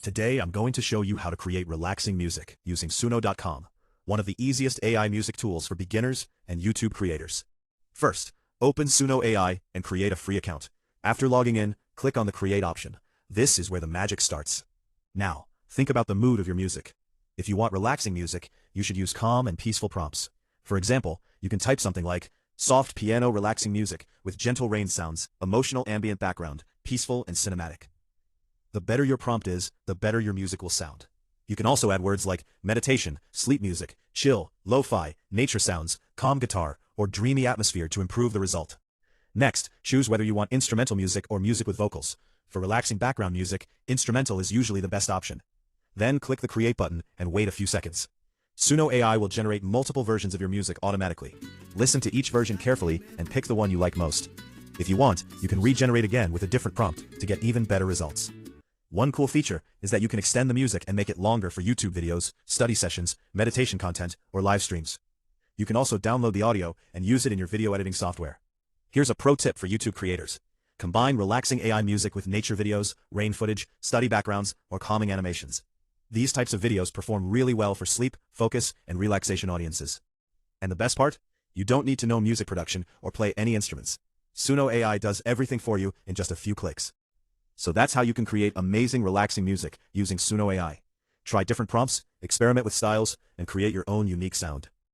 Today I'm going to show you how to create relaxing music using Suno.com, one of the easiest AI music tools for beginners and YouTube creators. First, open Suno AI and create a free account. After logging in, click on the Create option. This is where the magic starts. Now, think about the mood of your music. If you want relaxing music, you should use calm and peaceful prompts. For example, you can type something like, soft piano relaxing music with gentle rain sounds, emotional ambient background, peaceful and cinematic. The better your prompt is, the better your music will sound. You can also add words like meditation, sleep music, chill, lo-fi, nature sounds, calm guitar, or dreamy atmosphere to improve the result. Next, choose whether you want instrumental music or music with vocals. For relaxing background music, instrumental is usually the best option. Then click the Create button and wait a few seconds. Suno AI will generate multiple versions of your music automatically. Listen to each version carefully and pick the one you like most. If you want, you can regenerate again with a different prompt to get even better results. One cool feature is that you can extend the music and make it longer for YouTube videos, study sessions, meditation content, or live streams. You can also download the audio and use it in your video editing software. Here's a pro tip for YouTube creators. Combine relaxing AI music with nature videos, rain footage, study backgrounds, or calming animations. These types of videos perform really well for sleep, focus, and relaxation audiences. And the best part? You don't need to know music production or play any instruments. Suno AI does everything for you in just a few clicks. So that's how you can create amazing relaxing music using Suno AI. Try different prompts, experiment with styles, and create your own unique sound.